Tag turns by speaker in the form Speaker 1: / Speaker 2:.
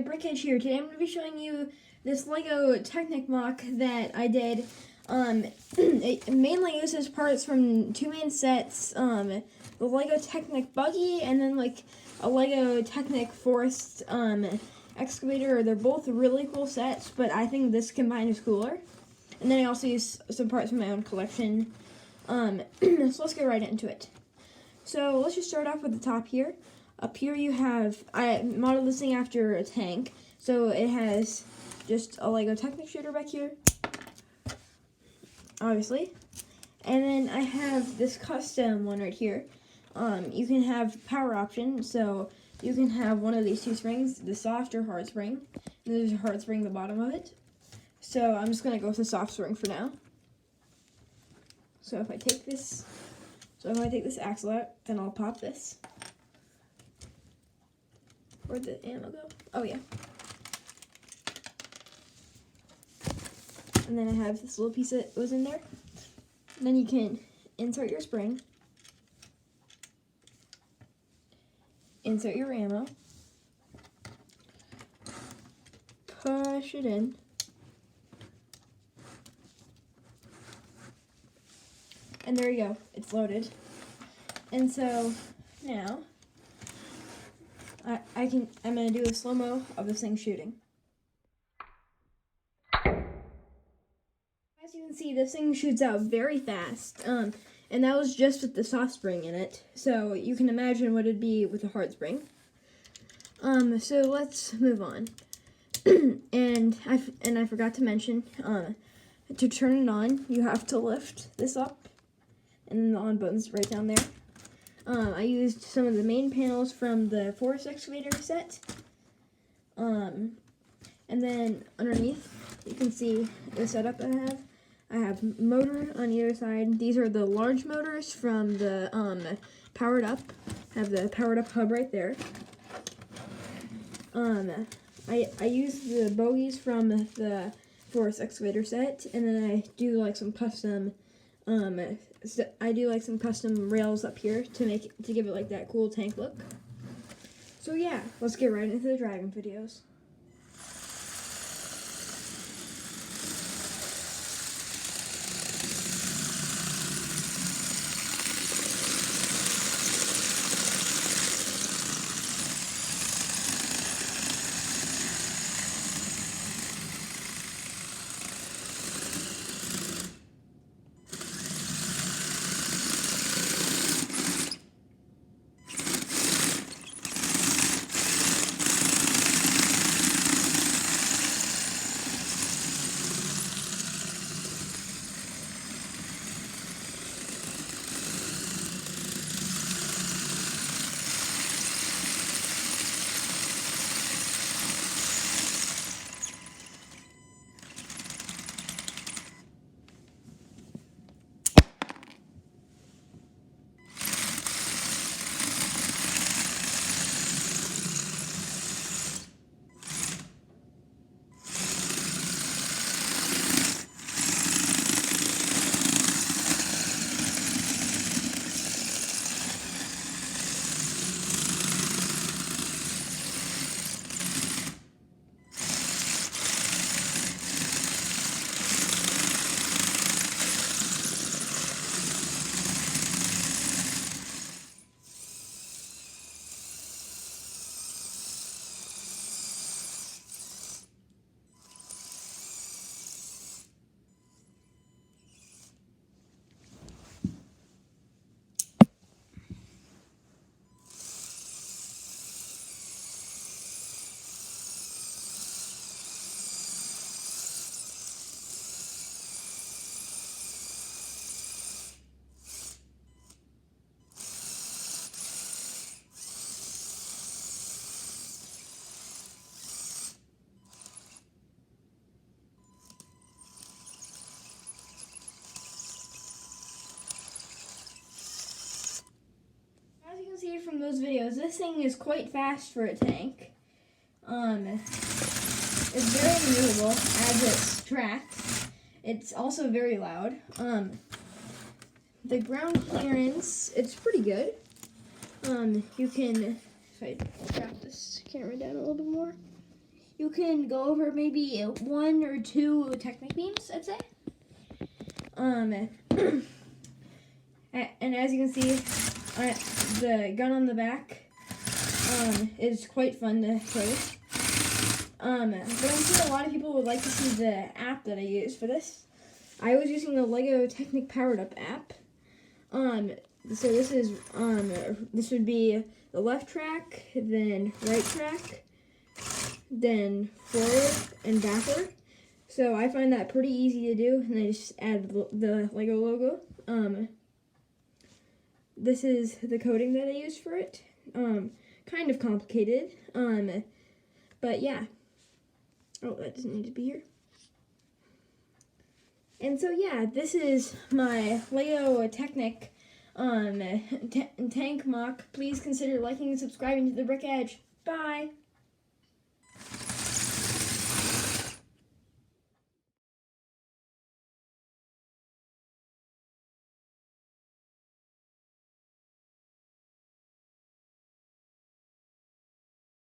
Speaker 1: the Brickhead here. Today I'm going to be showing you this LEGO Technic MOC that I did. It mainly uses parts from two main sets, the LEGO Technic Buggy and then like a LEGO Technic Forest Excavator. They're both really cool sets, but I think this combined is cooler. And then I also use some parts from my own collection. So let's get right into it. So let's just start off with the top here. Up here you have, I modeled this thing after a tank, so it has just a LEGO Technic shooter back here, obviously. And then I have this custom one right here. You can have power option, so you can have one of these two springs, the soft or hard spring. And there's a hard spring at the bottom of it. So I'm just going to go with the soft spring for now. So if I take this axle out, then I'll pop this. Where'd the ammo go? Oh yeah. And then I have this little piece that goes in there. And then you can insert your spring. Insert your ammo. Push it in. And there you go, it's loaded. And so now I'm gonna do a slow-mo of this thing shooting. As you can see, this thing shoots out very fast. And that was just with the soft spring in it. So you can imagine what it'd be with a hard spring. So let's move on. and I forgot to mention, to turn it on, you have to lift this up. And then the on button's right down there. I used some of the main panels from the Forest Excavator set. And then underneath, you can see the setup I have. I have motor on either side. These are the large motors from the Powered Up. I have the Powered Up hub right there. I use the bogies from the Forest Excavator set, and then I do like some custom rails up here to give it like that cool tank look. So yeah, let's get right into the driving videos. See from those videos, this thing is quite fast for a tank. It's very maneuverable as it's tracked. It's also very loud. The ground clearance, it's pretty good. You can, if I drop this camera down a little bit more, can go over maybe 1 or 2 Technic beams, I'd say. And as you can see, the gun on the back is quite fun to play. But I'm sure a lot of people would like to see the app that I use for this. I was using the Lego Technic Powered Up app. So this would be the left track, then right track, then forward and backward. So I find that pretty easy to do, and I just add the Lego logo. This is the coding that I use for it. Kind of complicated, but yeah. Oh, that doesn't need to be here. And so yeah, this is my Lego Technic tank mock. Please consider liking and subscribing to the Brick Edge. Bye!